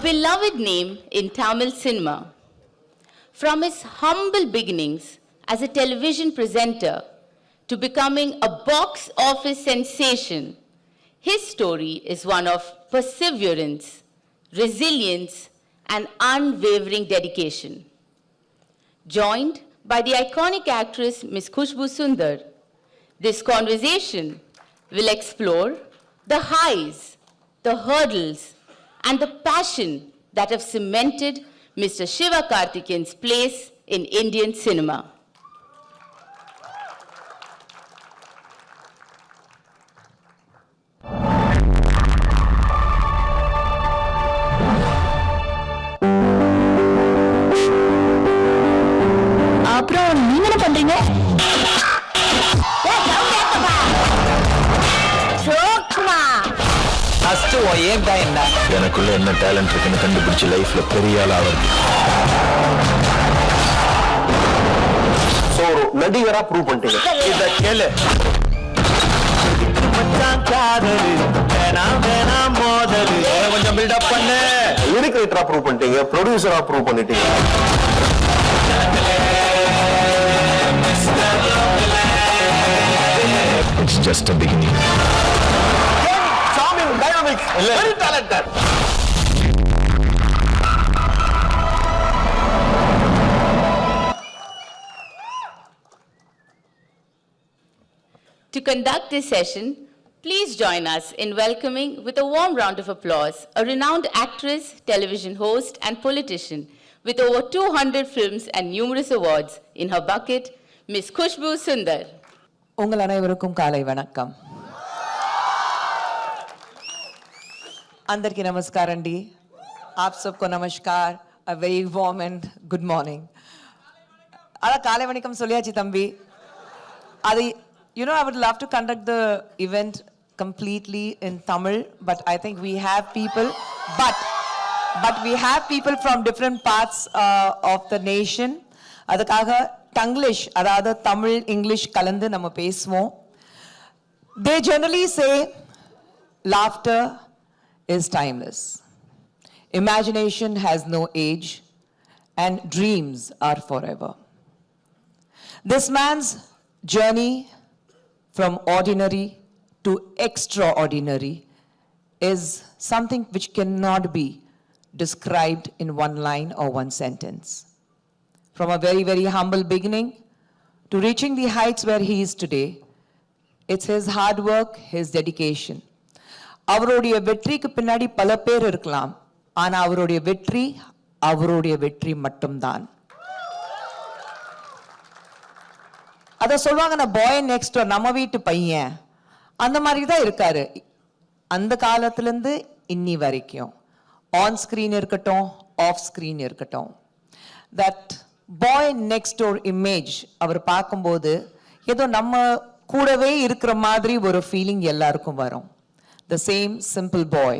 beloved name in Tamil cinema. From his humble beginnings as a television presenter to becoming a box office sensation, his story is one of perseverance, resilience, and unwavering dedication. Joined by the iconic actress Ms. Kushboo Sundar, this conversation will explore the highs, the hurdles, and the passion that have cemented Mr. Sivakarthikeyan's place in Indian cinema. அப்புறம் நீங்க என்ன பண்றீங்க? எனக்குள்ள என்ன talent இருக்குன்னு கண்டுபிடிச்சு லைஃப்ல பெரிய ஆள் ஆவது. ஒரு நடிகரா ப்ரூவ் பண்ணிட்டீங்க. இத கேளு. கொஞ்சம் பில்டப் பண்ணு. லிரிக் ரைட்டரா ப்ரூவ் பண்ணிட்டீங்க, ப்ரொடியூசரா ப்ரூவ் பண்ணிட்டீங்க. It's just a beginning. Charming, dynamic, very talented. To conduct this session, please join us in welcoming with a warm round of applause a renowned actress, television host, and politician with over 200 films and numerous awards in her bucket, Ms. Kushboo Sundar. உங்கள் அனைவருக்கும் காலை வணக்கம். అందరికీ నమస్కారం అండి. आप सबको नमस्कार. A very warm and good morning. அதான் காலை வணக்கம் சொல்லியாச்சு தம்பி. அது I would love to conduct the event completely in Tamil, but I think we have people, but we have people from different parts of the nation. அதுக்காக Tanglish, அதாவது Tamil English கலந்து நம்ம பேசுவோம். They generally say laughter is timeless. Imagination has no age and dreams are forever. This man's journey from ordinary to extraordinary is something which cannot be described in one line or one sentence. From a very, very humble beginning to reaching the heights where he is today, it's his hard work, his dedication. அவருடைய வெற்றிக்கு பின்னாடி பல பேர் இருக்கலாம், ஆனா அவருடைய வெற்றி மட்டும்தான். அத சொல்வாங்க, நான் பாய் நெக்ஸ்ட் டோர், நம்ம வீட்டு பையன், அந்த மாதிரி தான் இருக்காரு. அந்த காலத்துல இருந்து இன்னி வரைக்கும் ஆன் ஸ்கிரீன் இருக்கட்டும், ஆஃப் ஸ்கிரீன் இருக்கட்டும், that boy next door image அவர் பார்க்கும்போது ஏதோ நம்ம கூடவே இருக்கிற மாதிரி ஒரு ஃபீலிங் எல்லாருக்கும் வரும். The same simple boy.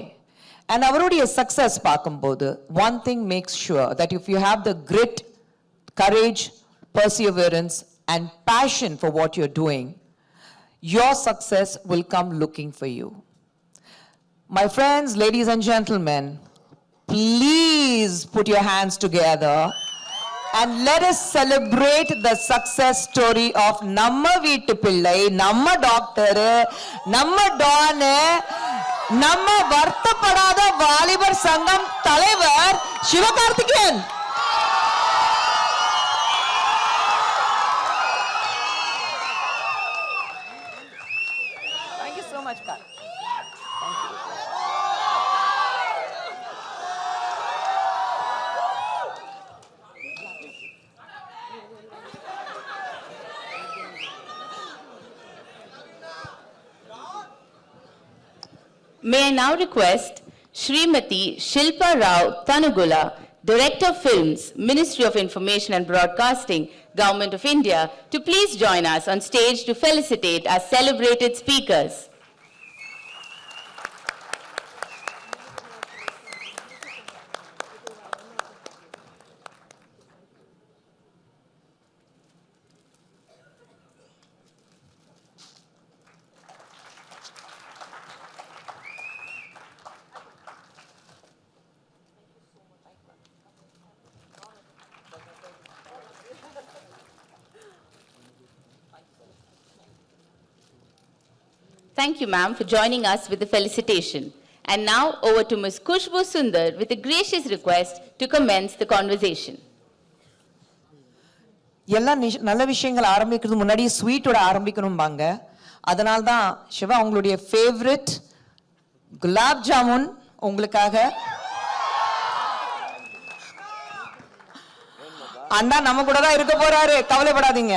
And அவருடைய success பார்க்கும்போது one thing makes sure that if you have the grit, courage, perseverance and passion for what you're doing, your success will come looking for you. My friends, ladies and gentlemen, please put your hands together and let us celebrate the success story of Namma Veettu Pillai, Namma Doctor, Namma Don, Namma Varthapadada Valibar Sangam Talaivar, Sivakarthikeyan. Thank you so much, Karth. Thank you. May I now request Srimati Shilpa Rao Tanugula, Director of Films, Ministry of Information and Broadcasting, Government of India, to please join us on stage to felicitate our celebrated speakers. Thank you, ma'am, for joining us with the felicitation. And now over to Ms. Kushboo Sundar with a gracious request to commence the conversation. எல்லா நல்ல விஷயங்கள் ஆரம்பிக்கிறது முன்னாடி ஸ்வீட்டோட ஆரம்பிக்கணும்பாங்க. அதனால தான் சிவா உங்களுடைய favourite gulab jamun உங்களுக்காக. அண்ணா நம்ம கூட தான் இருக்க போறாரு, கவலைப்படாதீங்க.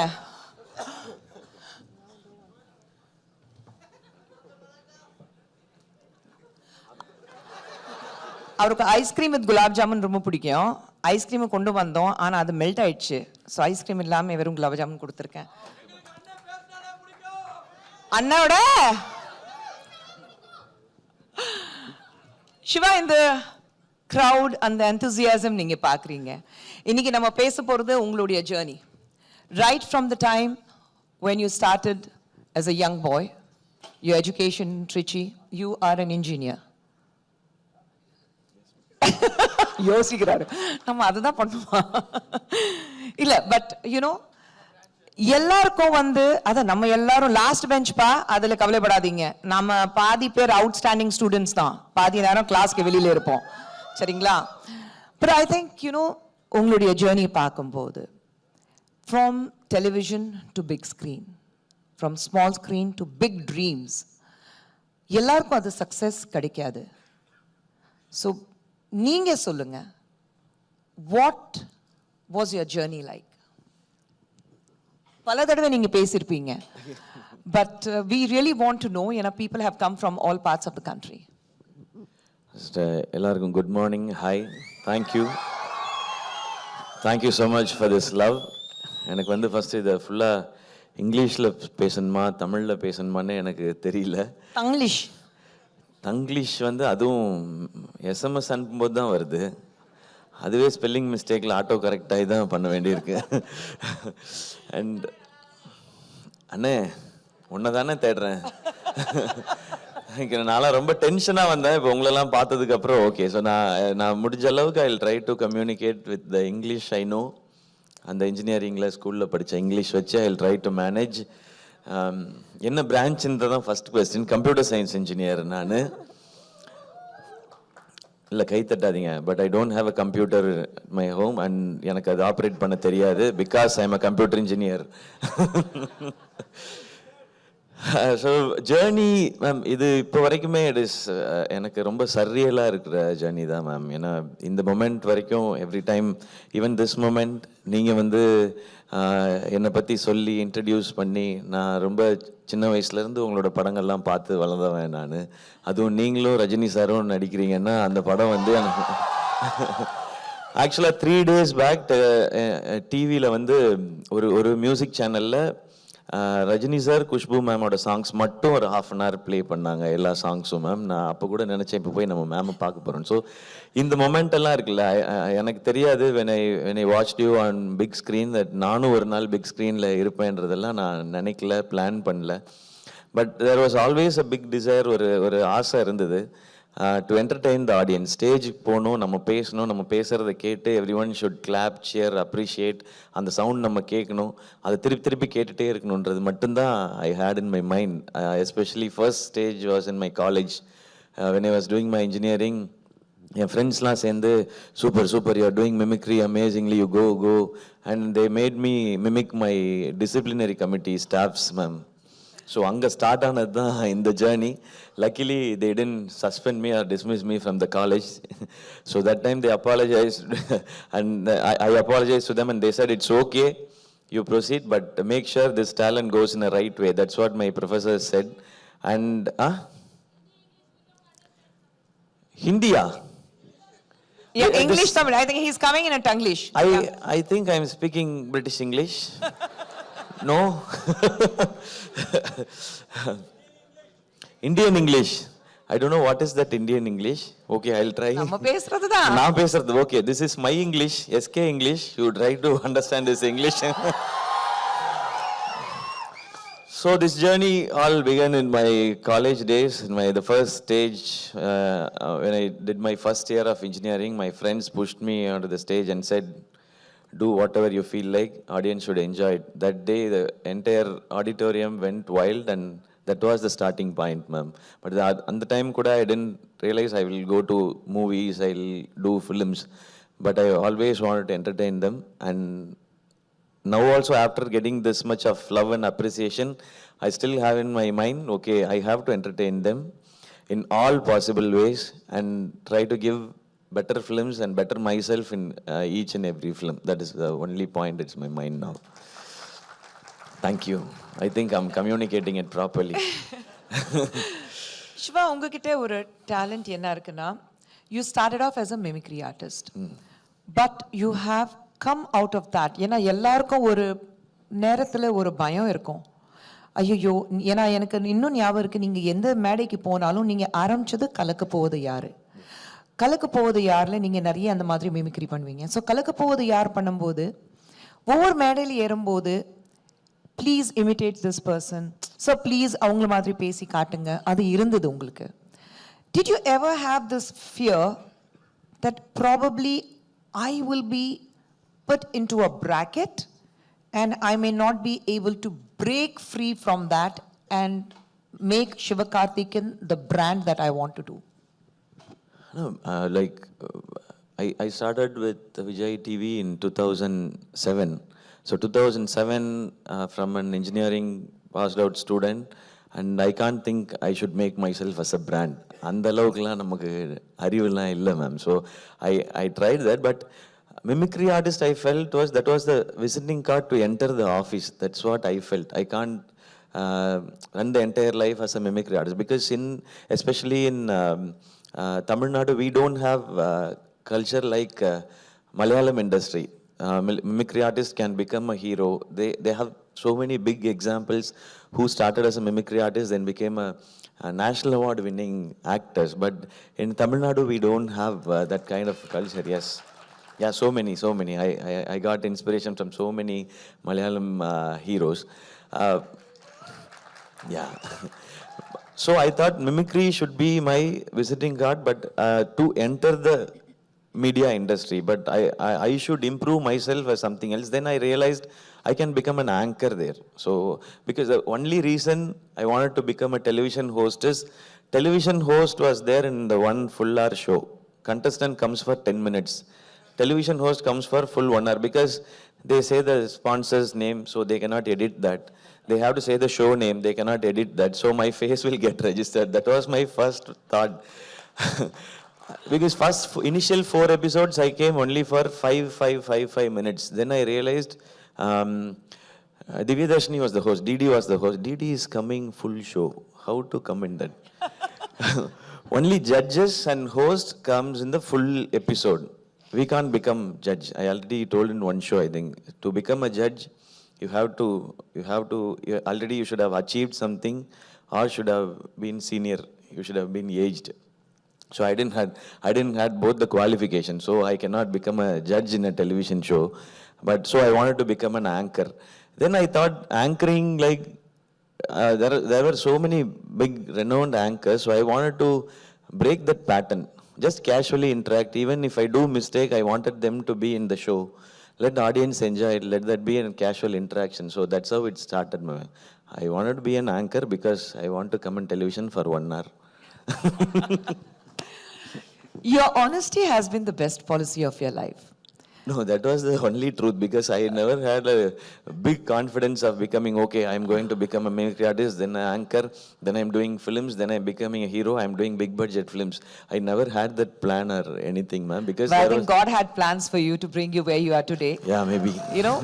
அவருக்கு ஐஸ்கிரீம் வித் குலாப் ஜாமுன் ரொம்ப பிடிக்கும். ஐஸ்கிரீமை கொண்டு வந்தோம், ஆனா அது மெல்ட் ஆயிடுச்சு. ஸோ ஐஸ்கிரீம் இல்லாம வெறும் குலாப் ஜாமுன் கொடுத்துருக்கேன். அண்ணாவோட சிவா, இந்த crowd அந்த enthusiasm நீங்க பாக்குறீங்க. இன்னைக்கு நம்ம பேச போறது உங்களுடைய journey. Right from the time when you started as a young boy, your education in Trichy, you are an engineer. யோசிக்கிறாரு, நம்ம அதுதான் பண்ணுவோம் இல்ல. பட் யூனோ எல்லாருக்கும் அத நம்ம எல்லாரும் லாஸ்ட் பெஞ்ச் பா, அதுல கவலைப்படாதீங்க. நம்ம பாதி பேர் அவுட்ஸ்டாண்டிங் ஸ்டூடெண்ட்ஸ் தான், பாதி நேரம் கிளாஸ்க்கு வெளியில இருப்போம், சரிங்களா? பட் ஐ திங்க் உங்களுடைய ஜேர்னி பார்க்கும்போது from television to big screen, from small screen to big dreams, எல்லாருக்கும் அது சக்சஸ் கிடைக்காது. ஸோ நீங்க சொல்லுங்க, what was your journey like? பல தடவை நீங்க பேசியிருப்பீங்க, but we really want to know, people have come from all parts of the country. எல்லாருக்கும் good morning, hi, thank you so much for this love. எனக்கு first இதை ஃபுல்லாக இங்கிலீஷில் பேசணுமா தமிழில் பேசணுமான்னு எனக்கு தெரியல. தங்கிலீஷ் அதுவும் எஸ்எம்எஸ் அனுப்பும்போது தான் வருது. அதுவே ஸ்பெல்லிங் மிஸ்டேக்கில் ஆட்டோ கரெக்டாகி தான் பண்ண வேண்டியிருக்கு. அண்ட் அண்ணே உன்னை தானே தேடுறேன். நான்லாம் ரொம்ப டென்ஷனாக வந்தேன். இப்போ உங்களெல்லாம் பார்த்ததுக்கப்புறம் ஓகே. ஸோ நான் முடிஞ்ச அளவுக்கு I will try to communicate with the English I know. அந்த இன்ஜினியரிங்கில் ஸ்கூலில் படித்த இங்கிலீஷ் வச்சு I will try to manage. என்ன பிரான்ச்சுன்றது தான் first question. Computer science engineer நான். இல்லை கை தட்டாதீங்க, but I don't have a computer my home and எனக்கு அது ஆப்ரேட் பண்ண தெரியாது because I am a computer engineer. So journey ma'am, இது இப்போ வரைக்குமே இட் இஸ் எனக்கு ரொம்ப சர்ரியலாக இருக்கிற ஜேர்னி தான் மேம். ஏன்னா இந்த மொமெண்ட் வரைக்கும் every time, even this moment, நீங்கள் என்னை பற்றி சொல்லி இன்ட்ரடியூஸ் பண்ணி, நான் ரொம்ப சின்ன வயசுலேருந்து உங்களோட படங்கள்லாம் பார்த்து வளர்ந்தவன் நான். அதுவும் நீங்களும் ரஜினி சாரும் நடிக்கிறீங்கன்னா அந்த படம் எனக்கு ஆக்சுவலாக 3 days பேக் டிவியில் ஒரு மியூசிக் சேனலில் ரஜினி சார் குஷ்பு மேமோட சாங்ஸ் மட்டும் ஒரு 1/2 an hour ப்ளே பண்ணாங்க, எல்லா சாங்ஸும் மேம். நான் அப்போ கூட நினச்சேன் இப்போ போய் நம்ம மேமை பார்க்க போகிறோம். ஸோ இந்த மொமெண்ட் எல்லாம் இருக்குல்ல, எனக்கு தெரியாது when I watched you on big screen that நானும் ஒரு நாள் பிக் ஸ்க்ரீனில் இருப்பேன்றதெல்லாம் நான் நினைக்கல, பிளான் பண்ணல. But there was always a big desire, ஒரு ஆசை இருந்தது டு என்டர்டெயின் த ஆடியன்ஸ். ஸ்டேஜுக்கு போகணும், நம்ம பேசணும், நம்ம பேசுகிறத கேட்டு everyone should clap, cheer, appreciate, அந்த சவுண்ட் நம்ம கேட்கணும், அதை திருப்பி கேட்டுகிட்டே இருக்கணுன்றது மட்டும்தான் I had in my mind. Especially first stage was in my college when I was doing my engineering. என் ஃப்ரெண்ட்ஸ்லாம் சேர்ந்து super you are doing mimicry amazingly, you go and they made me mimic my disciplinary committee staffs ma'am. So அங்கே start ஆனது தான் இந்த journey. Luckily they didn't suspend me or dismiss me from the college. So that time they apologized and I apologized to them and they said it's okay, you proceed, but make sure this talent goes in a right way. That's what my professor said. And Hindiya? Yeah, English, Tamil. I think he's coming in a Tanglish. I think I'm speaking British English. No. Indian English. I don't know what is that Indian English. Okay, I'll try. நம்ம பேசுறது தான். நான் பேசுறது. Okay, this is my English, SK English. You try to understand this English. So this journey all began in my college days. In the first stage, when I did my first year of engineering, my friends pushed me onto the stage and said, do whatever you feel like, audience should enjoy it. That day the entire auditorium went wild and That was the starting point, ma'am. But at the time, I didn't realize I will go to movies, I'll do films. But I always wanted to entertain them. And now also, after getting this much of love and appreciation, I still have in my mind, okay, I have to entertain them in all possible ways and try to give better films and better myself in each and every film. That is the only point that's in my mind now. Thank you. I think I'm communicating it properly. Siva உங்ககிட்ட ஒரு talent என்ன இருக்குன்னா you started off as a mimicry artist but you have come out of that. ஏன்னா எல்லாருக்கும் ஒரு நேரத்தில் ஒரு பயம் இருக்கும். ஐயோ, ஏன்னா எனக்கு இன்னும் ஞாபகம் இருக்குது, நீங்கள் எந்த மேடைக்கு போனாலும் நீங்கள் ஆரம்பிச்சது கலக்க போவது யார், கலக்க போவது யாரில் நீங்கள் நிறைய அந்த மாதிரி மிமிக்ரி பண்ணுவீங்க. ஸோ கலக்க போவது யார் பண்ணும்போது ஒவ்வொரு மேடையில் ஏறும்போது please imitate this person, so please அவங்கள மாதிரி பேசி காட்டுங்க, அது இருந்தது உங்களுக்கு. Did you ever have this fear that probably I will be put into a bracket and I may not be able to break free from that and make Sivakarthikeyan the brand that I want to do? No, I started with Vijay TV in 2007. So 2007, from an engineering passed out student, and I can't think I should make myself as a brand. அந்த அளவுக்குலாம் நமக்கு அறிவுலாம் இல்லை ma'am. So I tried that, but mimicry artist I felt that was the visiting card to enter the office. That's what I felt. I can't run the entire life as a mimicry artist because especially in Tamil Nadu, we don't have culture like Malayalam industry. Mimicry artists can become a hero. They have so many big examples who started as a mimicry artist then became a national award winning actors. But in Tamil Nadu, we don't have that kind of culture. Yes. Yeah, so many. I got inspiration from so many Malayalam heroes. Yeah. So I thought mimicry should be my visiting card, but to enter the media industry, but I should improve myself as something else. Then I realized I can become an anchor there. So, because the only reason I wanted to become a television host is, television host was there in the one full hour show. Contestant comes for 10 minutes. Television host comes for full 1 hour because they say the sponsor's name, so they cannot edit that. They have to say the show name, they cannot edit that. So my face will get registered. That was my first thought. Because initial 4 episodes, I came only for 5 minutes. Then I realized Divya Darshini was the host, Didi was the host. Didi is coming full show. How to come in that? Only judges and host comes in the full episode. We can't become judge. I already told in one show, I think, to become a judge, you should have achieved something or should have been senior. You should have been aged. So I didn't have both the qualifications. So I cannot become a judge in a television show. But so I wanted to become an anchor. Then I thought anchoring, like there were so many big renowned anchors. So I wanted to break that pattern. Just casually interact. Even if I do mistake, I wanted them to be in the show. Let the audience enjoy it. Let that be a casual interaction. So that's how it started. I wanted to be an anchor because I want to come on television for 1 hour. Your honesty has been the best policy of your life. No, that was the only truth because I never had a big confidence of becoming, okay, I'm going to become a mimicry artist, then an anchor, then I'm doing films, then I'm becoming a hero, I'm doing big budget films. I never had that plan or anything, ma'am. Because but I think God had plans for you to bring you where you are today. Yeah, maybe. You know,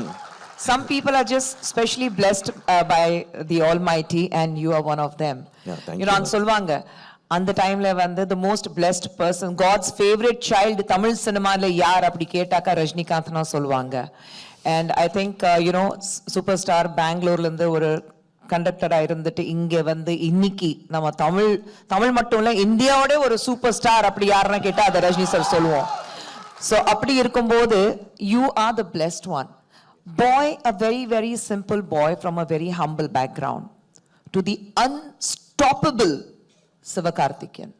some people are just specially blessed by the Almighty and you are one of them. Yeah, thank you know, you. சொல்வாங்க அந்த டைம்ல வந்து the most blessed person, God's favorite child Tamil சினிமால யார் அப்படி கேட்டாக்கா ரஜினிகாந்த் தான் சொல்லுவாங்க. And I think you know, super star பெங்களூர்ல இருந்து ஒரு கண்டக்டரா இருந்துட்டு இங்க வந்து இன்னைக்கு நம்ம தமிழ் மட்டும் இல்ல இந்தியாவோட ஒரு சூப்பர் ஸ்டார் அப்படி யாருன்னா கேட்டா அதை ரஜினி சார் சொல்லுவோம். So அப்படி இருக்கும்போது you are the blessed one. Boy, a very, very simple boy from a very humble background to the unstoppable Sivakarthikeyan.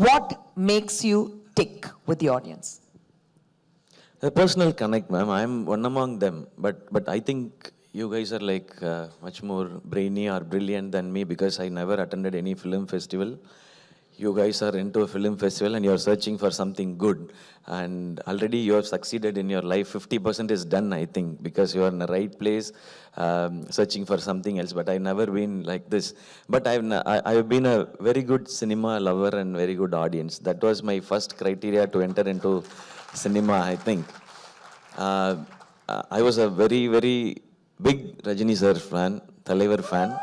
What makes you tick with the audience? A personal connect, ma'am. I'm one among them. But I think you guys are like much more brainy or brilliant than me because I never attended any film festival. You guys are into a film festival and you're searching for something good. And already you have succeeded in your life. 50% is done, I think, because you are in the right place, searching for something else. But I've never been like this. But I've been a very good cinema lover and very good audience. That was my first criteria to enter into cinema, I think. I was a very, very big Rajini sir fan, Thalaivar fan.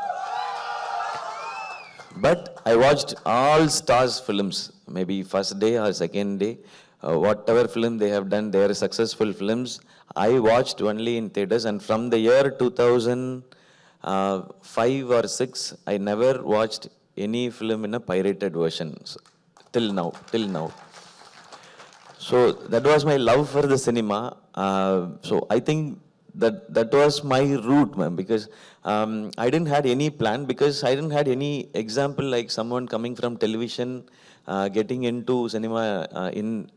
But I watched all stars films, maybe first day or second day. Whatever film they have done, they are successful films. I watched only in theaters, and from the year 2005 or 6, I never watched any film in a pirated version till now. So that was my love for the cinema. So I think that was my route, ma'am, because I didn't had any plan, because I didn't had any example like someone coming from television getting into cinema in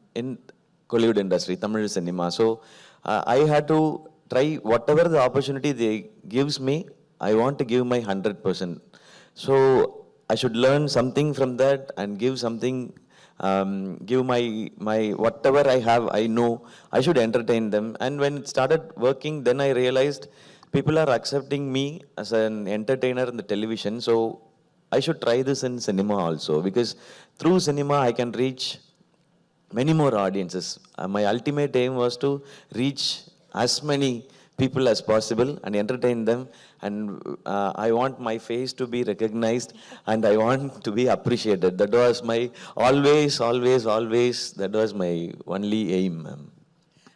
Kollywood industry, Tamil cinema. So I had to try whatever the opportunity they gives me. I want to give my 100%. So I should learn something from that and give something. Give my whatever I have, I know, I should entertain them. And when it started working, then I realized people are accepting me as an entertainer in the television. So I should try this in cinema also, because through cinema I can reach many more audiences. My ultimate aim was to reach as many people as possible and entertain them. And I want my face to be recognized and I want to be appreciated. That was my always, that was my only aim, ma'am.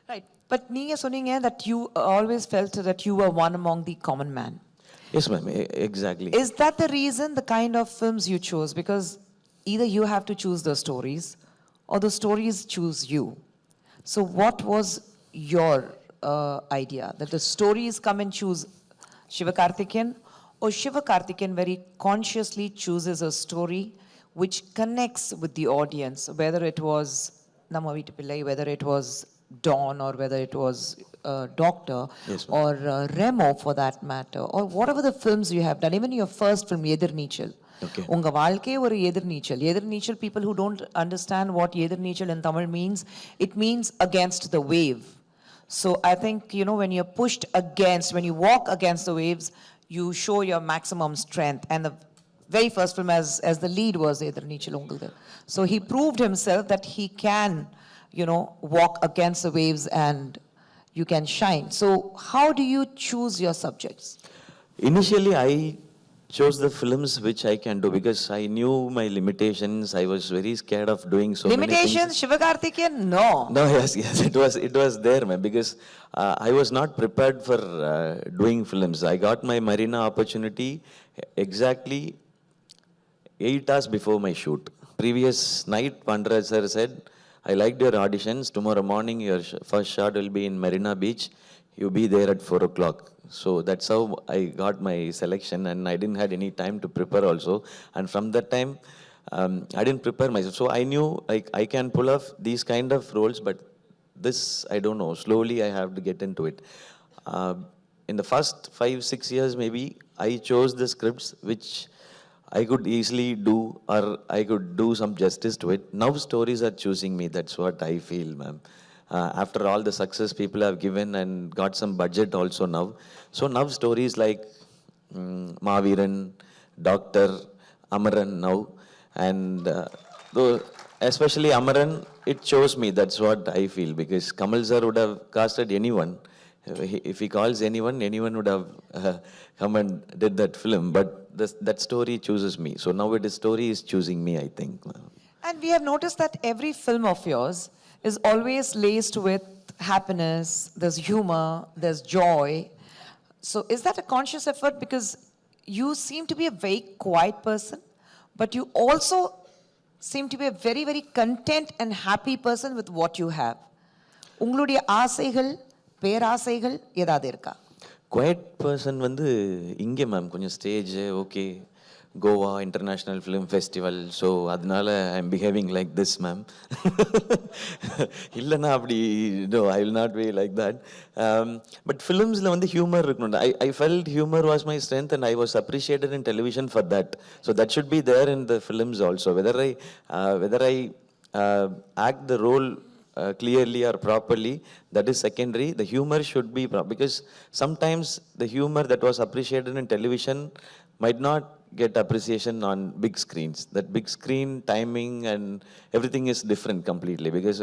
Right. But நீங்க சொன்னீங்க that you always felt that you were one among the common man. Yes, ma'am, exactly. Is that the reason, the kind of films you chose? Because either you have to choose the stories or the stories choose you. So what was your idea? That the stories come and choose Sivakarthikeyan, or Sivakarthikeyan very consciously chooses a story which connects with the audience, whether it was Namma Veetu Pillai, whether it was Dawn, or whether it was Doctor, Yes, or Remo for that matter, or whatever the films you have done, even your first film, Edirneechal. Okay. Unga வாழ்க்கையே ஒரு எதிர்நீச்சல். எதிர்நீச்சல், people who don't understand what Ethirneechal in Tamil means, it means against the wave. So I think, you know, when you're pushed against, when you walk against the waves, you show your maximum strength. And the very first film as the lead was Edirneechal ungaldu. So he proved himself that he can, you know, walk against the waves and you can shine. So how do you choose your subjects? Initially, I chose the films which I can do because I knew my limitations. I was very scared of doing so many Limitations, things. Sivakarthikeyan? No. No, yes, it was there, man, because I was not prepared for doing films. I got my Marina opportunity exactly 8 hours before my shoot. Previous night, Pandraj sir said, I liked your auditions. Tomorrow morning, your first shot will be in Marina Beach. You be there at 4 o'clock. So that's how I got my selection, and I didn't had any time to prepare also. And from that time, I didn't prepare myself. So I knew like I can pull off these kind of roles, but this, I don't know. Slowly I have to get into it. In the first 5-6 years, maybe, I chose the scripts which I could easily do, or I could do some justice to it. Now stories are choosing me. That's what I feel, ma'am. After all the success people have given and got some budget also now. So now stories like Maaviran, Doctor, Amaran now. And though especially Amaran, it shows me, that's what I feel. Because Kamal sir would have casted anyone. If he calls anyone, anyone would have come and did that film. But that story chooses me. So now the story is choosing me, I think. And we have noticed that every film of yours is always laced with happiness, there's humor, there's joy. So is that a conscious effort? Because you seem to be a very quiet person, but you also seem to be a very, very content and happy person with what you have. உங்களுடைய ஆசைகள், பேராசைகள் ஏதாவது இருக்கா? Quite person வந்து இங்கே ma'am கொஞ்சம் stage okay Goa International Film Festival. So அதனால I'm behaving like this, ma'am. இல்லைன்னா அப்படி no, I will not be like that. But filmsல வந்து humor இருக்கணும். I felt humor was my strength and I was appreciated in television for that. So that should be there in the films also. Whether I act the role clearly or properly, that is secondary. The humor should be because sometimes the humor that was appreciated in television might not get appreciation on big screens. That big screen timing and everything is different completely, because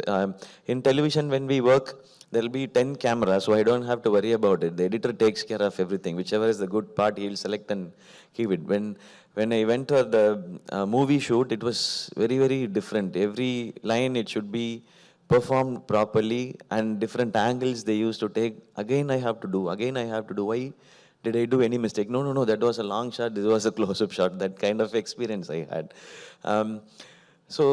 in television when we work there will be 10 cameras, so I don't have to worry about it. The editor takes care of everything. Whichever is the good part, he'll select and keep it. When I went to the movie shoot, it was very, very different. Every line, it should be performed properly, and different angles they used to take. Again I have to do. Why did I do any mistake? No, that was a long shot, this was a close-up shot. That kind of experience I had. So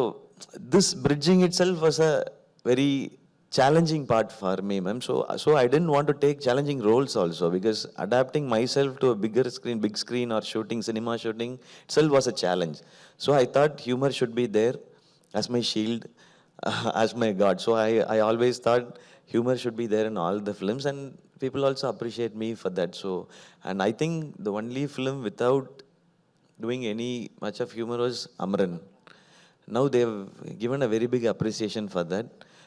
this bridging itself was a very challenging part for me, ma'am. So I didn't want to take challenging roles also, because adapting myself to a big screen or cinema shooting itself was a challenge. So I thought humor should be there as my shield, as my God. So I always thought humor should be there in all the films, and people also appreciate me for that. So, and I think the only film without doing any much of humor was Amran. Now they've given a very big appreciation for that.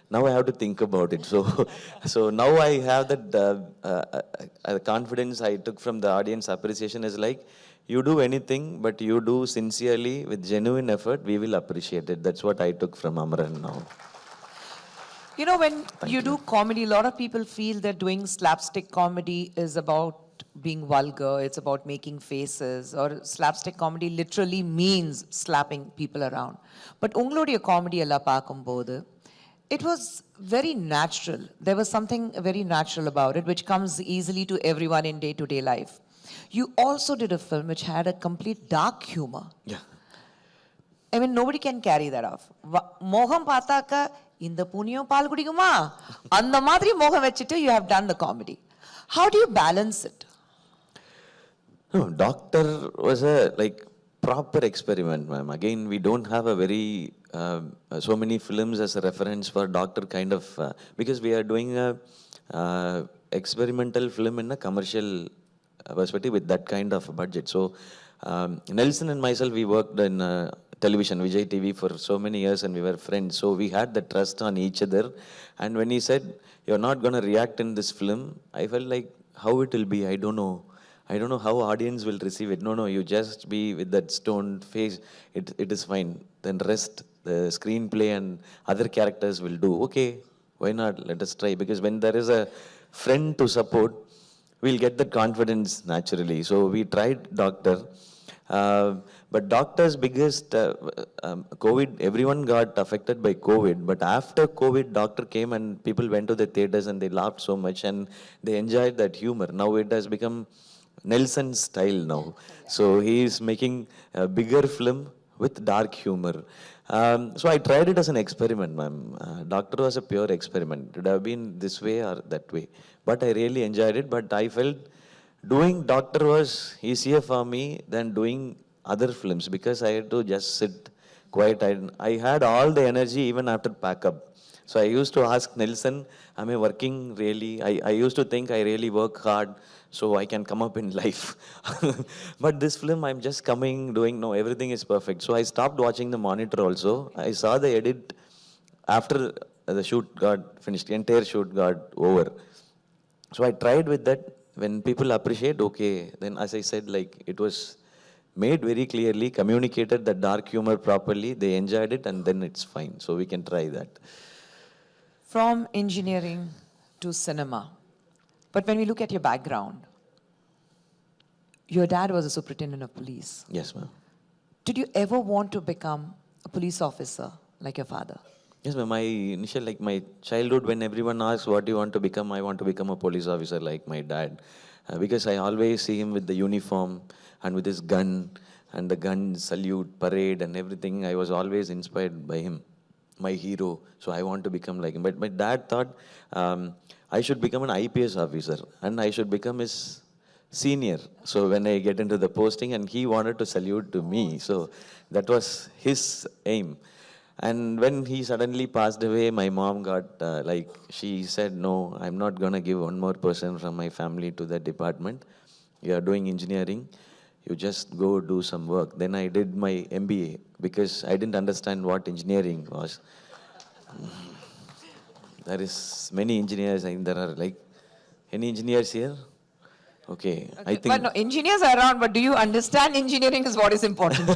Now I have to think about it. So now I have that confidence I took from the audience appreciation is like, you do anything, but you do sincerely with genuine effort, we will appreciate it. That's what I took from Amran now. You know, when you do comedy, a lot of people feel that doing slapstick comedy is about being vulgar, it's about making faces, or slapstick comedy literally means slapping people around. But ungalodia comedy ella paakumbodhu, it was very natural. There was something very natural about it, which comes easily to everyone in day-to-day life. You also did a film which had a complete dark humor. Yeah. I mean, nobody can carry that off. Moham paataka, இந்த புனியும் பால் குடிக்குமா அந்த மாதிரி முகம் வச்சுட்டு you have done the comedy. How do you balance it? No, Doctor was a proper experiment, ma'am. Again, we don't have a very so many films as a reference for Doctor kind of because we are doing a experimental film in a commercial perspective with that kind of budget. So Nelson and myself, we worked in television, Vijay TV, for so many years, and we were friends. So we had the trust on each other. And when he said, "You're not going to react in this film," I felt like, how it will be, I don't know how audience will receive it. No, you just be with that stoned face. It is fine. Then rest, the screenplay and other characters will do. Okay, why not? Let us try. Because when there is a friend to support, we'll get that confidence naturally. So we tried Doctor. But Doctor's biggest COVID, everyone got affected by COVID. But after COVID, Doctor came and people went to the theaters and they laughed so much and they enjoyed that humor. Now it has become Nelson's style now. So he is making a bigger film with dark humor. So I tried it as an experiment, ma'am. Doctor was a pure experiment. It would have been this way or that way. But I really enjoyed it. But I felt doing Doctor was easier for me than doing other films, because I had to just sit quiet. I had all the energy even after pack up. So I used to ask Nelson, am I working really? I used to think I really work hard so I can come up in life. But this film, I'm just doing, no, everything is perfect. So I stopped watching the monitor also. I saw the edit after the shoot got finished, the entire shoot got over. So I tried with that. When people appreciate, okay, then as I said, it was made very clearly, communicated the dark humor properly, they enjoyed it, and then it's fine. So we can try that. From engineering to cinema. But when we look at your background, your dad was a superintendent of police. Yes, ma'am. Did you ever want to become a police officer like your father? Yes, ma'am. My initial, my childhood, when everyone asks what do you want to become, I want to become a police officer like my dad. Because I always see him with the uniform and with his gun and the gun salute, parade and everything. I was always inspired by him, my hero. So I want to become like him. But my dad thought I should become an IPS officer and I should become his senior. So when I get into the posting, and he wanted to salute to me. So that was his aim. And when he suddenly passed away, my mom got she said, "No, I'm not gonna give one more person from my family to that department. You are doing engineering. You just go do some work." Then I did my MBA because I didn't understand what engineering was. There is many engineers, and there are like any engineers here? Okay, I think. But no, engineers are around, but do you understand engineering is what is important?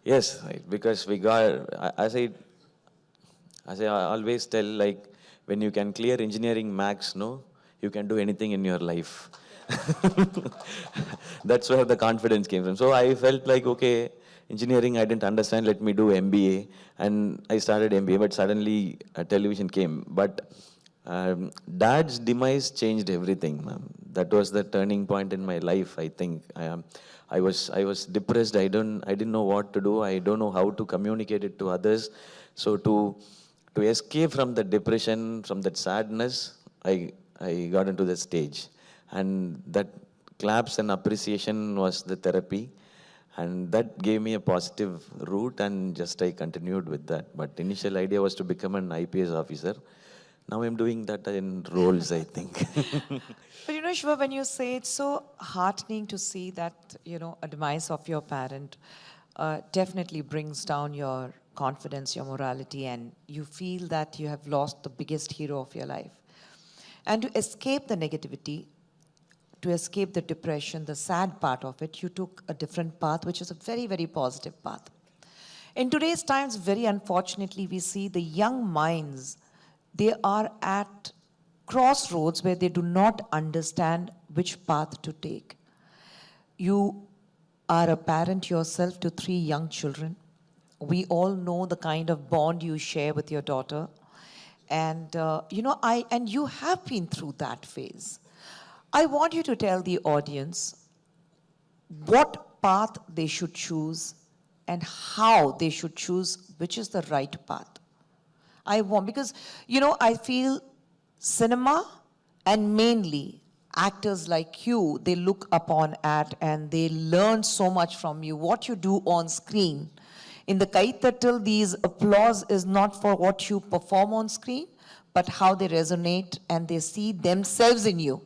Yes, right, because we got, as I always tell, like, when you can clear engineering max, no, you can do anything in your life. That's where the confidence came from. So I felt like, okay, engineering I didn't understand, let me do MBA. And I started MBA, but suddenly television came. But dad's demise changed everything, ma'am. That was the turning point in my life, I think. I was depressed. I didn't know what to do. I don't know how to communicate it to others. So to escape from the depression, from that sadness, I got into the stage. And that claps and appreciation was the therapy. And that gave me a positive route, and just I continued with that. But initial idea was to become an IPS officer. Now I'm doing that in roles, I think. But you know, Shiva, when you say it's so heartening to see that, you know, a demise of your parent definitely brings down your confidence, your morality, and you feel that you have lost the biggest hero of your life. And to escape the negativity, to escape the depression, the sad part of it, you took a different path, which is a very, very positive path. In today's times, very unfortunately, we see the young minds, they are at crossroads where they do not understand which path to take. You are a parent yourself to 3 young children. We all know the kind of bond you share with your daughter. And, and you have been through that phase. I want you to tell the audience what path they should choose and how they should choose which is the right path. Because, I feel cinema and mainly actors like you, they look upon at and they learn so much from you, what you do on screen. In the Kaitatal, these applause is not for what you perform on screen, but how they resonate and they see themselves in you.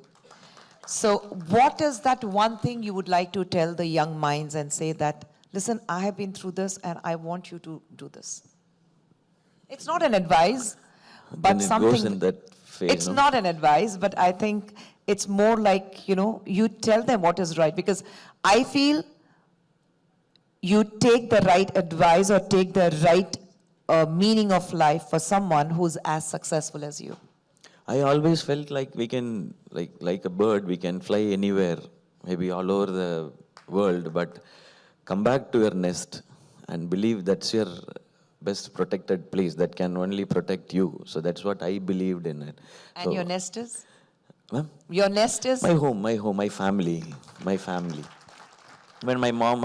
So what is that one thing you would like to tell the young minds and say that, listen, I have been through this and I want you to do this? It's not an advice, but Then it something. goes in that phase, It's no? not an advice, but I think it's more like, you tell them what is right. Because I feel you take the right advice or take the right meaning of life for someone who's as successful as you. I always felt like we can, like a bird, we can fly anywhere, maybe all over the world, but come back to your nest and believe that's your best protected place that can only protect you. So that's what I believed in it. And So, your nest is? ma'am? Your nest is? My home, my family. When my mom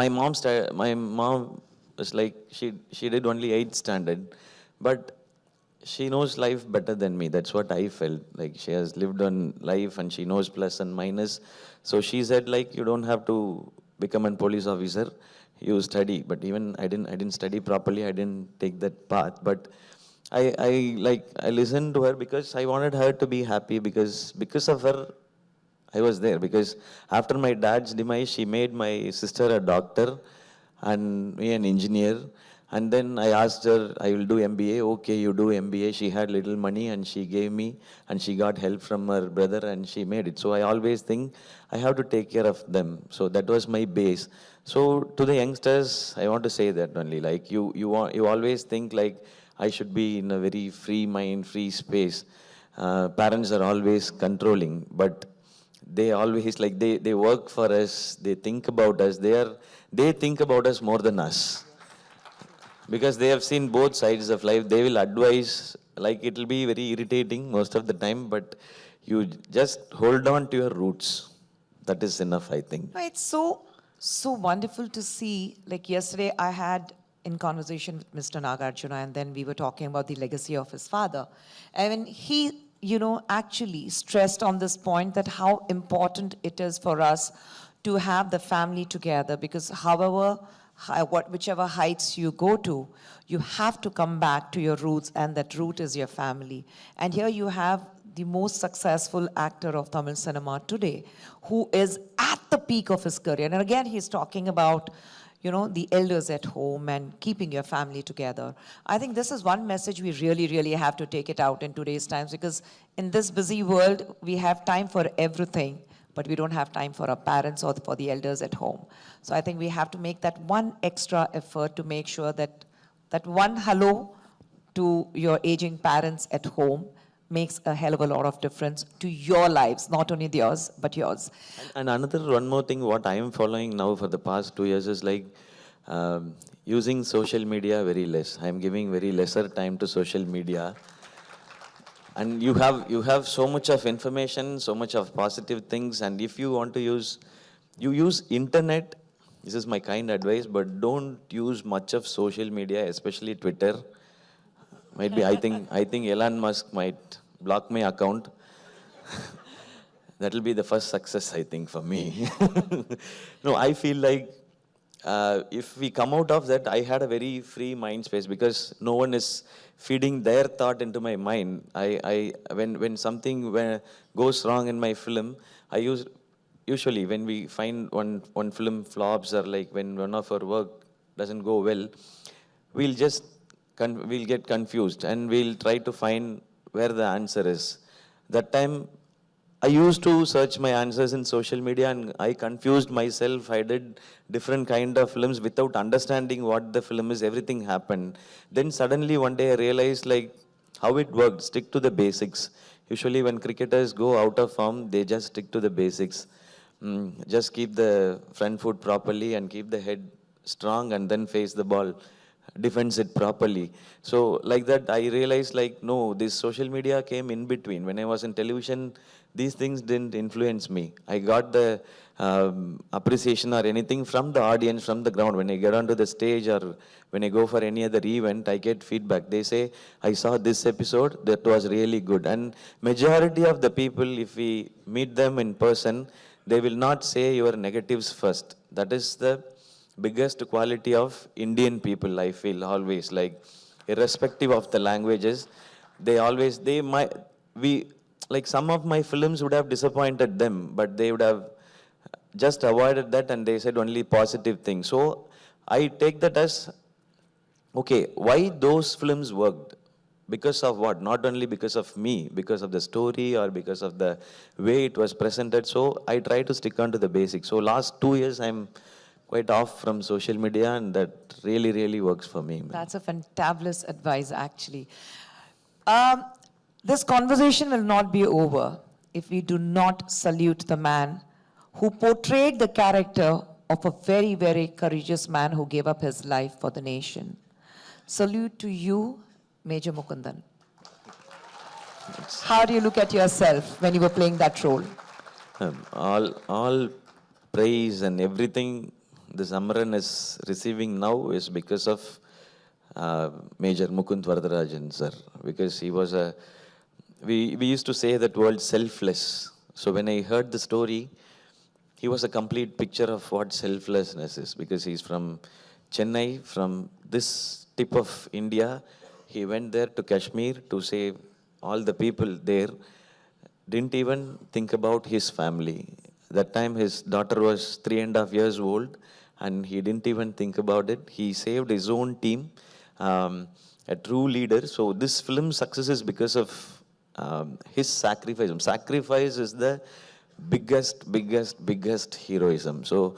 was like, she did only 8th standard, but she knows life better than me. That's what I felt. Like, she has lived on life and she knows plus and minus. So she said, like, you don't have to become a police officer. You study. But even I didn't study properly. I didn't take that path. But I listened to her because I wanted her to be happy, because of her I was there. Because after my dad's demise, she made my sister a doctor and me an engineer. And then I asked her, I will do MBA. Okay, you do MBA. She had little money and she gave me, and she got help from her brother and she made it. So I always think I have to take care of them. So that was my base. So to the youngsters, I want to say that only. Like, you always think like I should be in a very free mind, free space. Parents are always controlling, but they always they work for us. They think about us. They think about us more than us. Because they have seen both sides of life. They will advise, like, it will be very irritating most of the time, but you just hold on to your roots. That is enough, I think. No, it's so wonderful to see. Like yesterday, I had in conversation with Mr. Nagarjuna, and then we were talking about the legacy of his father. And when he actually stressed on this point that how important it is for us to have the family together, because whichever heights you go to, you have to come back to your roots, and that root is your family. And here you have the most successful actor of Tamil cinema today, who is at the peak of his career. And again, he's talking about, the elders at home and keeping your family together. I think this is one message we really, really have to take it out in today's times, because in this busy world, we have time for everything, but we don't have time for our parents or for the elders at home. So I think we have to make that one extra effort to make sure that one hello to your aging parents at home makes a hell of a lot of difference to your lives, not only yours, but yours. And one more thing, what I am following now for the past 2 years is like using social media very less. I am giving very lesser time to social media. And you have so much of information, so much of positive things, and if you want to use internet. This is my kind advice, but don't use much of social media, especially Twitter. Might be, I think Elon Musk might block my account. That will be the first success, I think, for me. No, I feel like if we come out of that, I had a very free mind space, because no one is feeding their thought into my mind. When something goes wrong in my film, usually when we find one film flops, or like when one of our work doesn't go well, we'll get confused and we'll try to find where the answer is. That time, I used to search my answers in social media, and I confused myself. I did different kind of films without understanding what the film is. Everything happened. Then suddenly one day I realized like how it worked. Stick to the basics. Usually when cricketers go out of form, they just stick to the basics. Just keep the front foot properly and keep the head strong, and then face the ball. Defends it properly. So like that, I realized like, no, this social media came in between. When I was in television, these things didn't influence me. I got the appreciation or anything from the audience, from the ground. When I get onto the stage or when I go for any other event, I get feedback. They say, I saw this episode, that was really good. And majority of the people, if we meet them in person, they will not say your negatives first. That is the biggest quality of Indian people, I feel, always. Like, irrespective of the languages, like some of my films would have disappointed them, but they would have just avoided that, and they said only positive things. So I take that as, okay, why those films worked? Because of what? Not only because of me, because of the story or because of the way it was presented. So I try to stick on to the basics. So last 2 years, I'm quite off from social media, and that really, really works for me. That's a fantabulous advice, actually. This conversation will not be over if we do not salute the man who portrayed the character of a very, very courageous man who gave up his life for the nation. Salute to you, Major Mukundan. How do you look at yourself when you were playing that role? All praise and everything this Amaran is receiving now is because of Major Mukund Varadarajan, sir. Because he was we used to say that word selfless. So when I heard the story, he was a complete picture of what selflessness is. Because he's from Chennai, from this tip of India. He went there to Kashmir to save all the people there. Didn't even think about his family. That time his daughter was 3.5 years old, and he didn't even think about it. He saved his own team, a true leader. So this film success is because of his sacrifice. Sacrifice is the biggest heroism. So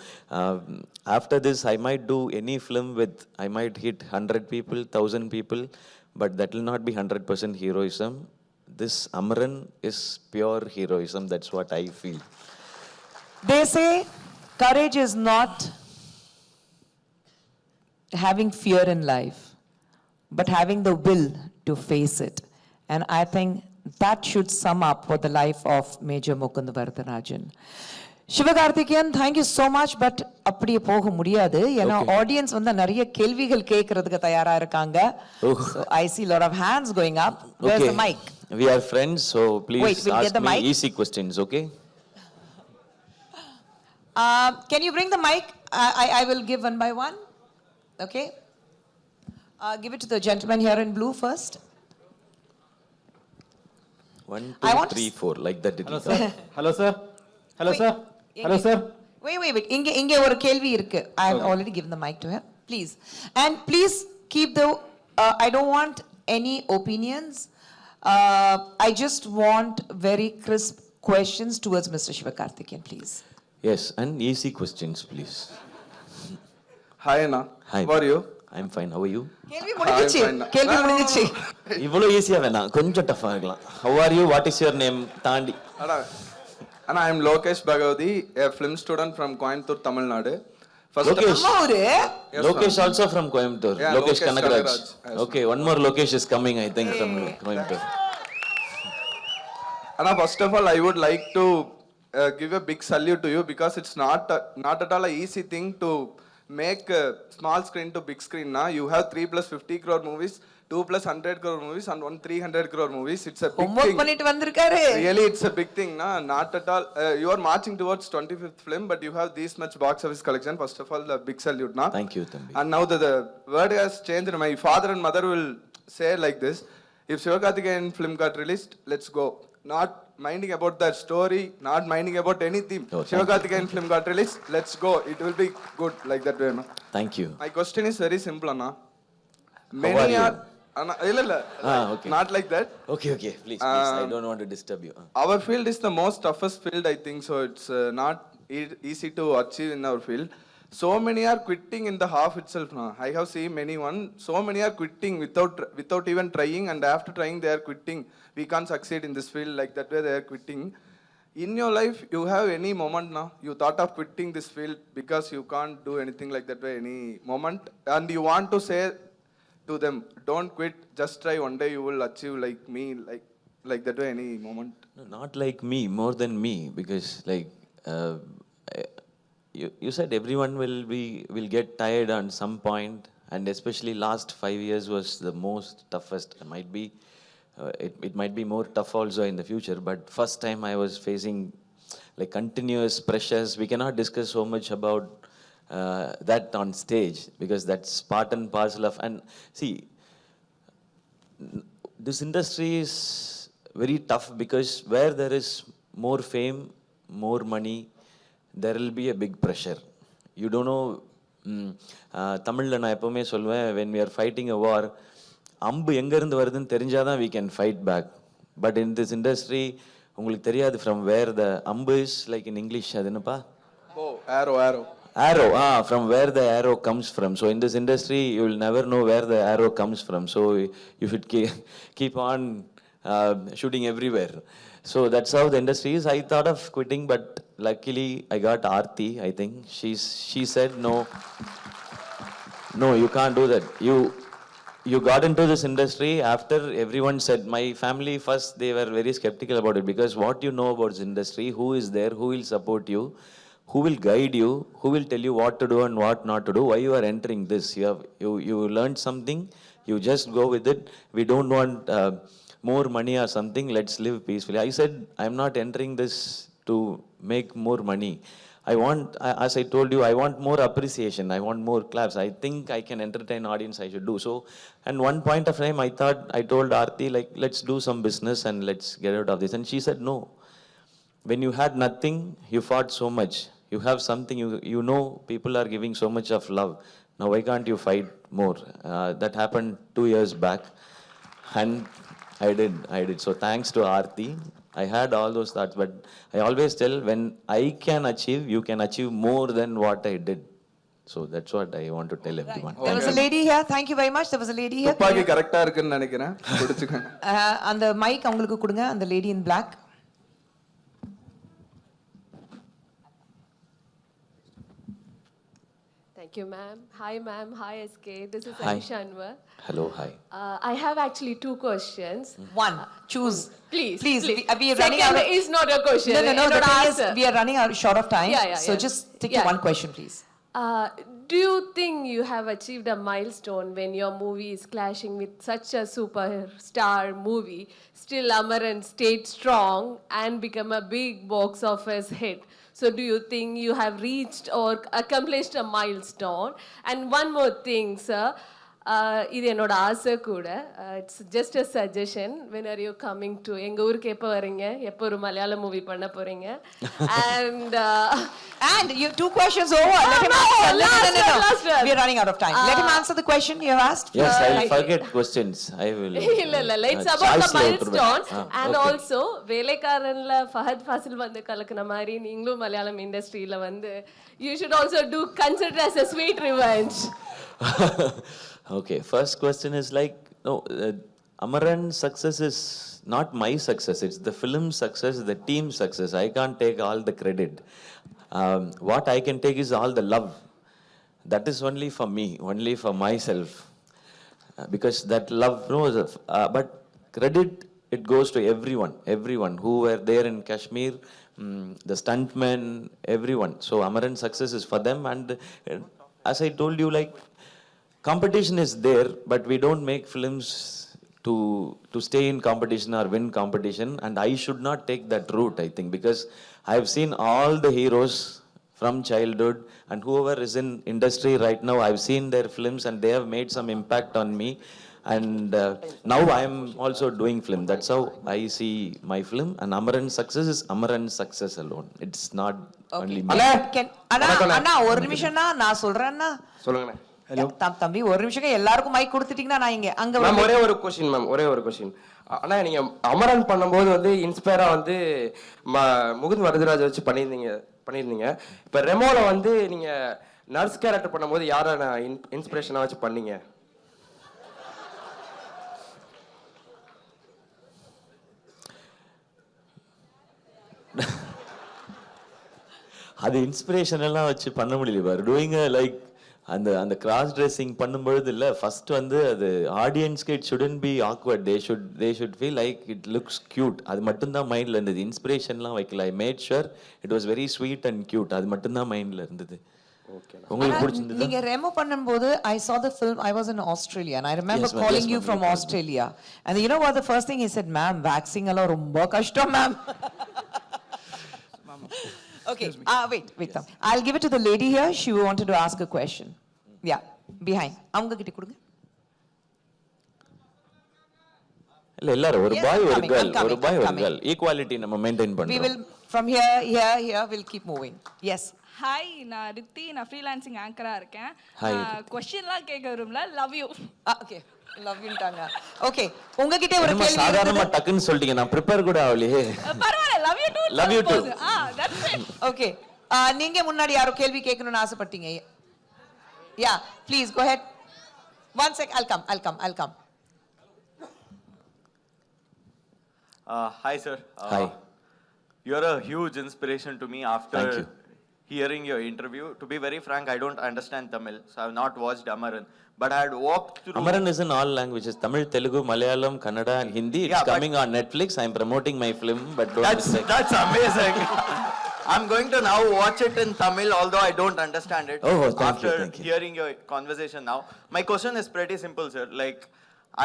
after this, I might do any film with, I might hit 100 people, 1,000 people, but that will not be 100% heroism. This Amaran is pure heroism. That's what I feel. They say courage is not having fear in life, but having the will to face it. And I think that should sum up for the life of Major Mukund Varadarajan. Sivakarthikeyan, thank you so much, but அப்படியே போக முடியாது ஏன்னா audience வந்து நிறைய கேள்விகள் கேட்கறதுக்கு தயாரா இருக்காங்க. So I see a lot of hands going up. Where's the mic? We are friends, so please Wait, we'll ask get the me mic. easy questions, okay? Can you bring the mic? I will give one by one. Okay. Give it to the gentleman here in blue first. 1, I 2, want- 3, 4, like that. Hello sir. Hello sir. Hello Wait, sir. Hello sir. Wait. இங்க ஒரு கேள்வி இருக்கு. I have already given the mic to him. Please. And please keep the I don't want any opinions. I just want very crisp questions towards Mr. Sivakarthikeyan, please. Yes, and easy questions, please. Hi Anna. Hi. How are you? I'm fine. How are you? கேள்வி முடிஞ்சிச்சு. fine. கேள்வி முடிஞ்சிச்சு. இவ்வளோ ஈஸியா வேணாம், கொஞ்சம் டஃபா இருக்கலாம். How are you? What is your name? தாண்டி. Anna, I am Lokesh Bhagavati, a film student from Coimbatore, Tamil Nadu. First Lokesh. அம்மா ஒரு Yes, Lokesh ma'am. also from Coimbatore. Yeah, Lokesh Lokesh Kanagaraj. Kanagaraj. Yes, Okay, one more Lokesh is coming, I think, from Coimbatore. Anna, first of all, I would like to give a big salute to you because it's not at all a easy thing to make a small screen to big screen. Now you have 3 plus 50 crore movies, 2 plus 100 crore movies, and 1 300 crore movies. It's a big homework thing. பண்ணிட்டு வந்திருக்காரு. Really, it's a big thing. Nah? Not at all. You are marching towards 25th film, but you have this much box office collection. First of all, a big salute. Nah? Thank you, Thambi. And now the word has changed. My father and mother will say like this: if Sivakarthikeyan film got released, let's go. Not minding about that story, not minding about anything. Oh, thank Sivakarthikeyan film got released, let's go. It will be good like that way. No? Thank you. My question is very simple, Anna. How are you? Anna, illa. Okay. Not like that. Okay, please. I don't want to disturb you. Our field is the most toughest field, I think. So it's not easy to achieve in our field. So many are quitting in the half itself now. I have seen many one. So many are quitting without even trying, and after trying they are quitting. We can't succeed in this field like that way. They are quitting. In your life, you have any moment now you thought of quitting this field because you can't do anything like that way. Any moment, and you want to say to them, don't quit. Just try. One day you will achieve like me. Like that way. Any moment. No, not like me, more than me, because like you said everyone will get tired on some point, and especially last 5 years was the most toughest. It might be more tough also in the future, but first time I was facing like continuous pressures. We cannot discuss so much about that on stage because that's part and parcel of. And see, this industry is very tough because where there is more fame, more money, there will be a big pressure. You don't know. தமிழில் நான் எப்போவுமே சொல்லுவேன், when we are fighting a war, அம்பு எங்கேருந்து வருதுன்னு தெரிஞ்சாதான் we can fight back. But in this industry, உங்களுக்கு தெரியாது from where the அம்பு is, like in English, அது என்னப்பா? Oh, arrow. Arrow, from where the arrow comes from. So in this industry, you will never know where the arrow comes from. So you should keep on shooting everywhere. So that's how the industry is. I thought of quitting, but luckily I got Aarti, I think. She said, no, you can't do that. You got into this industry after everyone said. My family first, they were very skeptical about it because what you know about this industry, who is there, who will support you, who will guide you, who will tell you what to do and what not to do, why you are entering this. You learned something, you just go with it. We don't want more money or something, let's live peacefully. I said, I'm not entering this to make more money. I want, as I told you, I want more appreciation, I want more claps. I think I can entertain audience, I should do so. And one point of time, I told Aarti, like, let's do some business and let's get out of this. And she said, no. When you had nothing, you fought so much. You have something, you know people are giving so much of love. Now why can't you fight more? That happened 2 years back. And I did. So thanks to Aarti. I had all those thoughts, but I always tell, when I can achieve, you can achieve more than what I did. So that's what I want to tell everyone. There was a lady here. Thank you very much. There was a lady here. துப்பாக்கி கரெக்டா இருக்குன்னு நினைக்கிறேன். பிடிச்சுக்கங்க. அந்த mic அவங்களுக்கு கொடுங்க, அந்த lady in black. Thank you, ma'am. Hi, ma'am. Hi, SK. This is Hi. Anisha Anwar. Hello, hi. I have actually 2 questions. One. Choose. Please. We are running Second out of... is not a question. No. The not thing is, answer. we are running out short of time. Yeah. So just stick to one question, please. do you think you have achieved a milestone when your movie is clashing with such a superstar movie? Still, Amaran stayed strong and become a big box office hit. So, do you think you have reached or accomplished a milestone? And one more thing, sir. இது என்னோட ஆசை கூட. It's just a suggestion. When are you coming to எங்கள் ஊருக்கு எப்போ வரீங்க? எப்போ ஒரு மலையாள மூவி பண்ண போறீங்க? And you two questions over. Let him answer. Last one. We are running out of time. Let him answer the question you have asked. Yes, I'll forget questions. I will. இல்ல it's about the milestone and also வேலைக்காரன்ல ஃபஹத் ஃபாசில் வந்து கலக்குன மாதிரி நீங்களும் மலையாளம் இண்டஸ்ட்ரியில வந்து you should also do consider as a sweet revenge. Okay, first question is like, no, Amaran's success is not my success. It's the film success, the team success. I can't take all the credit. What I can take is all the love. That is only for me, only for myself. Because that love, no, but credit, it goes to everyone who were there in Kashmir, the stuntmen, everyone. So Amaran's success is for them. And as I told you, like, competition is there, but we don't make films to stay in competition or win competition, and I should not take that route, I think, because I have seen all the heroes from childhood, and whoever is in industry right now, I've seen their films and they have made some impact on me, and now I am also doing film. That's how I see my film, and Amaran's success is Amaran's success alone. It's not only me. அண்ணா ஒரு நிமிஷம்னா நான் சொல்றேன்னா சொல்லுங்கண்ணே. Hello தம்பி ஒரு நிமிஷம் எல்லாருக்கும் mic கொடுத்துட்டீங்கன்னா நான் இங்க அங்க மேம் ஒரே ஒரு கொஸ்டின் மேம், ஒரே ஒரு கொஸ்டின். ஆனா நீங்க அமரன் பண்ணும்போது வந்து இன்ஸ்பயரா வந்து முகுந்த் வரதராஜ் வச்சு பண்ணியிருந்தீங்க. இப்ப ரெமோல வந்து நீங்க நர்ஸ் கேரக்டர் பண்ணும்போது யாரை இன்ஸ்பிரேஷனா வச்சு பண்ணீங்க? அது இன்ஸ்பிரேஷன் எல்லாம் வச்சு பண்ண முடியல பாரு. டூயிங் லைக் அந்த கிராஸ் ட்ரெஸ்ஸிங் பண்ணும்பொழுது இல்லை, ஃபர்ஸ்ட் வந்து அது ஆடியன்ஸ்க்கு it shouldn't be awkward. They should feel like it looks cute. அது மட்டும்தான் மைண்டில் இருந்தது. இன்ஸ்பிரேஷன்லாம் வைக்கல. I made sure it was very sweet and cute. அது மட்டும்தான் மைண்டில் இருந்தது. உங்களுக்கு பிடிச்சிருந்தது? நீங்க ரெமோ பண்ணும்போது I saw the film. I was in Australia and I remember calling you from Australia, and you know what the first thing he said, ma'am, waxing எல்லாம் ரொம்ப கஷ்டம் ma'am. Okay, wait. I'll give it to the lady here. She wanted to ask a question. Yeah, behind. அவங்க கிட்ட கொடுங்க. இல்ல எல்லாரும் ஒரு boy ஒரு கேர்ள் ஈக்குவாலிட்டி நம்ம மெயின்டைன் பண்றோம். We will from here we'll keep moving. Yes. Hi, நான் ரித்தி. நான் ஃப்ரீலான்சிங் ஆங்கரா இருக்கேன். கொஸ்டின்லாம் கேட்க விரும்பல. Love you. ஓகே, லவ் யூட்டாங்க. ஓகே, உங்ககிட்ட ஒரு கேள்வி. சாதாரணமா டக்குன்னு சொல்லிட்டீங்க. நான் ப்ரிப்பேர் கூட ஆவலையே. பரவாயில்லை, love you too. Love you too. That's it. Okay, நீங்க முன்னாடி யாரோ கேள்வி கேட்கணும்னு ஆசைப்பட்டீங்க. Yeah, please go head. One sec, I'll come. Hi sir. Hi. You're a huge inspiration to me after Thank you. hearing your interview. To be very frank, I don't understand Tamil, so I've not watched Amaran. But I had walked through... Amaran is in all languages. Tamil, Telugu, Malayalam, Kannada and Hindi. It's coming on Netflix. I'm promoting my film, but don't... That's amazing. I'm going to now watch it in Tamil, although I don't understand it. Oh, thank after you. Hearing your conversation now. My question is pretty simple, sir. Like,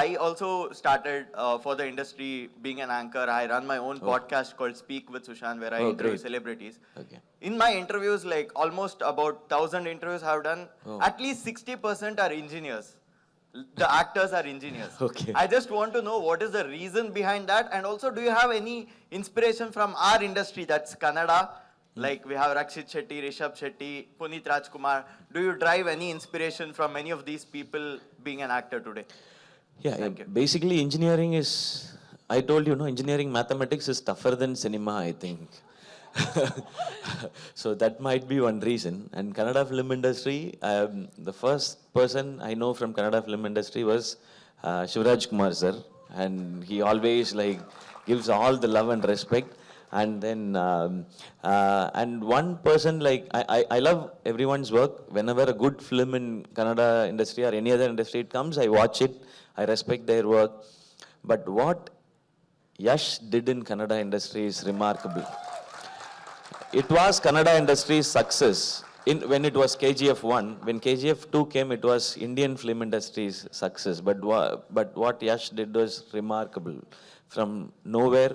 I also started for the industry being an anchor. I run my own podcast called Speak with Sushan, where I interview celebrities. Okay. In my interviews, like almost about 1,000 interviews I've done, at least 60% are engineers. The actors are engineers. Okay. I just want to know what is the reason behind that, and also do you have any inspiration from our industry, that's Kannada? Like we have Rakshit Shetty, Rishabh Shetty, Puneet Rajkumar. Do you derive any inspiration from any of these people being an actor today? Yeah, basically engineering is, I told you, no, engineering mathematics is tougher than cinema, I think. So that might be one reason. And Kannada film industry, the first person I know from Kannada film industry was Shivraj Kumar sir, and he always like gives all the love and respect. And then and one person, like I love everyone's work. Whenever a good film in Kannada industry or any other industry it comes, I watch it. I respect their work. But what Yash did in Kannada industry is remarkable. It was Kannada industry's success when it was KGF 1, when KGF 2 came, it was Indian film industry's success. But what Yash did was remarkable. From nowhere,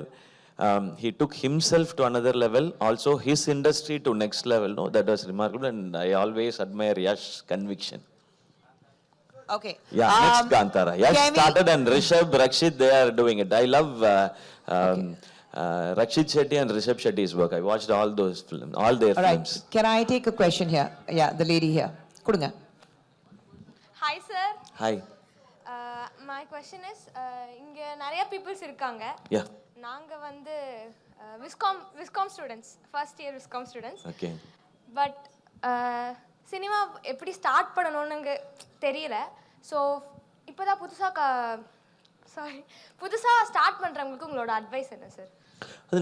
he took himself to another level, also his industry to next level. No, that was remarkable, and I always admire Yash's conviction. Okay. Yeah, next Kantara. Yash started, and Rishabh, Rakshit, they are doing it. I love Rakshit Shetty and Rishabh Shetty's work. I watched all those films, all their All right. films. Can I take a question here? Yeah, the lady here. Kudunga. Hi sir. Hi. My question is இங்க நிறைய peoples இருக்காங்க. Yeah. நாங்க வந்து viscom students first year viscom students. Okay. But cinema எப்படி start பண்ணணும்னு தெரியல. So இப்போதான் புதுசா ஸ்டார்ட் பண்றவங்களுக்கு உங்களோட அட்வைஸ் என்ன சார்? அது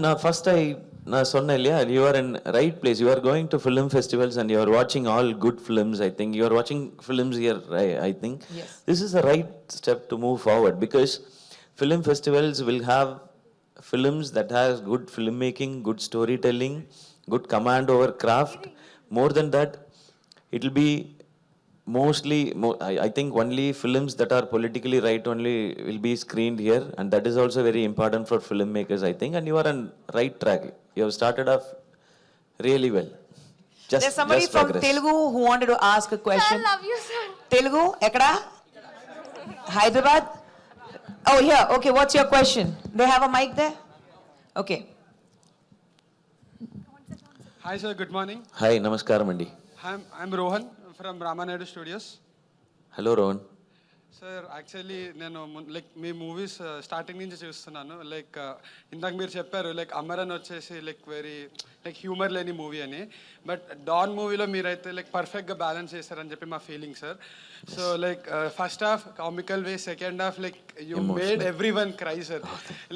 நான் சொன்னேன் இல்லையா, you are in right place. You are going to film festivals and you are watching all good films. I think you are watching films here, I think. Yes. This is the right step to move forward, because film festivals will have films that has good filmmaking, good storytelling, good command over craft. More than that, it will be mostly, I think only films that are politically right only will be screened here, and that is also very important for filmmakers, I think. And you are on right track. You have started off really well. There's somebody from progress. Telugu who wanted to ask a question. I love you sir. Telugu, Ekada? Hyderabad? Oh, here. Okay, what's your question? They have a mic there? Okay. Hi sir, good morning. Hi, namaskaram andi. I'm Rohan from Ramanadu Studios. Hello Rohan. Sir actually నేను like మీ movies starting నుంచి చూస్తున్నాను. Like ఇందాక మీరు చెప్పారు like Amaran వచ్చేసి like very like humour లేని movie అని, బట్ డాన్ మూవీలో మీరైతే లైక్ పర్ఫెక్ట్గా బ్యాలెన్స్ చేశారని చెప్పి మా feeling sir. So like first half comical way, second half like you made everyone cry sir.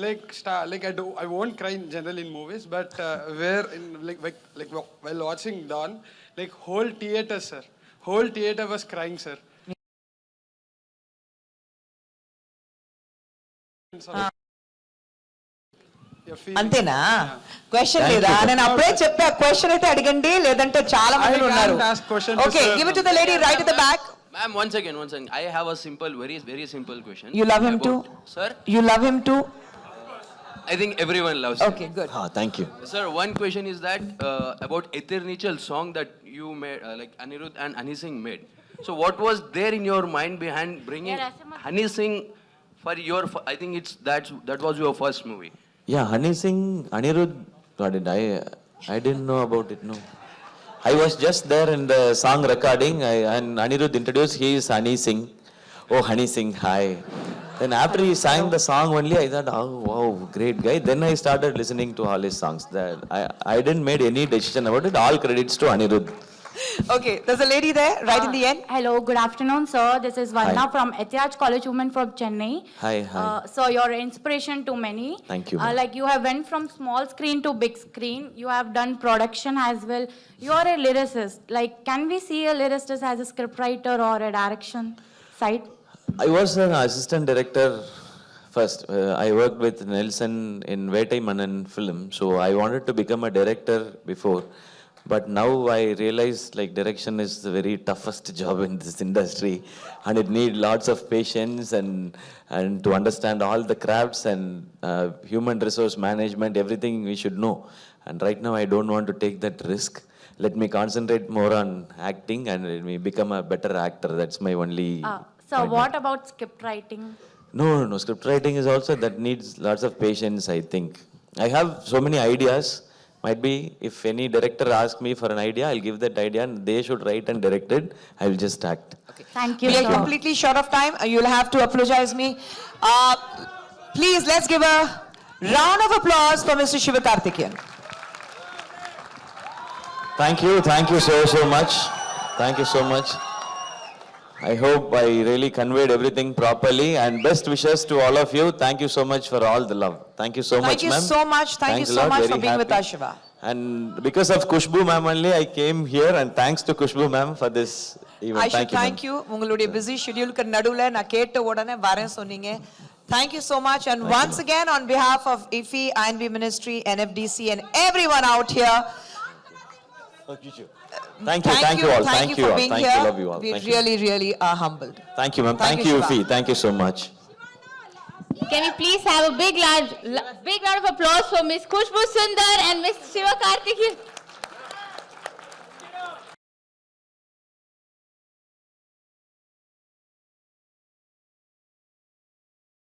Like I won't cry in general in movies, but where in like while watching Don like whole theatre was crying sir. అంతేనా? Question లేదా? నేను అప్పుడే చెప్పా, question అయితే అడగండి, లేదంటే చాలా మంది ఉన్నారు. Okay, give it to the lady right at the back. Ma'am, once again, I have a simple, very simple question. You love him too? Sir? You love him too? I think everyone loves him. Okay, good. Thank you. Sir, one question is that about Eternichal song that you made, like Anirudh and Honey Singh made. So what was there in your mind behind bringing Honey Singh for your, I think that was your first movie. Yeah, Honey Singh, Anirudh, I didn't know about it, no. I was just there in the song recording, and Anirudh introduced, he is Honey Singh. Oh, Honey Singh, hi. Then after he sang the song only, I thought, oh, wow, great guy. Then I started listening to all his songs. I didn't make any decision about it. All credits to Anirudh. Okay, there's a lady there, right in the end. Hello, good afternoon, sir. This is Varna from Etihad College Women from Chennai. Hi. So you're an inspiration to many. Thank you. Like you have went from small screen to big screen. You have done production as well. You are a lyricist. Like, can we see a lyricist as a scriptwriter or a direction side? I was an assistant director first. I worked with Nelson in Vetai Manan film, so I wanted to become a director before. But now I realize like direction is the very toughest job in this industry, and it needs lots of patience and to understand all the crafts and human resource management, everything we should know. And right now I don't want to take that risk. Let me concentrate more on acting and let me become a better actor. That's my only. So what about script writing? No. Script writing is also, that needs lots of patience, I think. I have so many ideas. Might be if any director asks me for an idea, I'll give that idea and they should write and direct it. I will just act. Okay. Thank you, We are sir. completely short of time. You'll have to apologize me. Please, let's give a round of applause for Mr. Sivakarthikeyan. Thank you so much. Thank you so much. I hope I really conveyed everything properly, and best wishes to all of you. Thank you so much for all the love. Thank you so much, ma'am. Thank you so much. Thank you so much for being with us, Shiva. And because of Kushboo ma'am only, I came here, and thanks to Kushboo ma'am for this event. I should thank you. உங்களுடைய busy schedule க்கு நடுவுல நான் கேட்ட உடனே வரேன் சொன்னீங்க. Thank you so much, and once again on behalf of IFI, INB Ministry, NFDC, and everyone out here, Thank you all. Thank you for being Thank here. you, love you all. We Thank you. really are humbled. Thank you, ma'am. Thank Thank you, you, Shiva. Fee. Thank you so much. Can we please have a big round of applause for Miss Kushboo Sundar and Miss Sivakarthikeyan?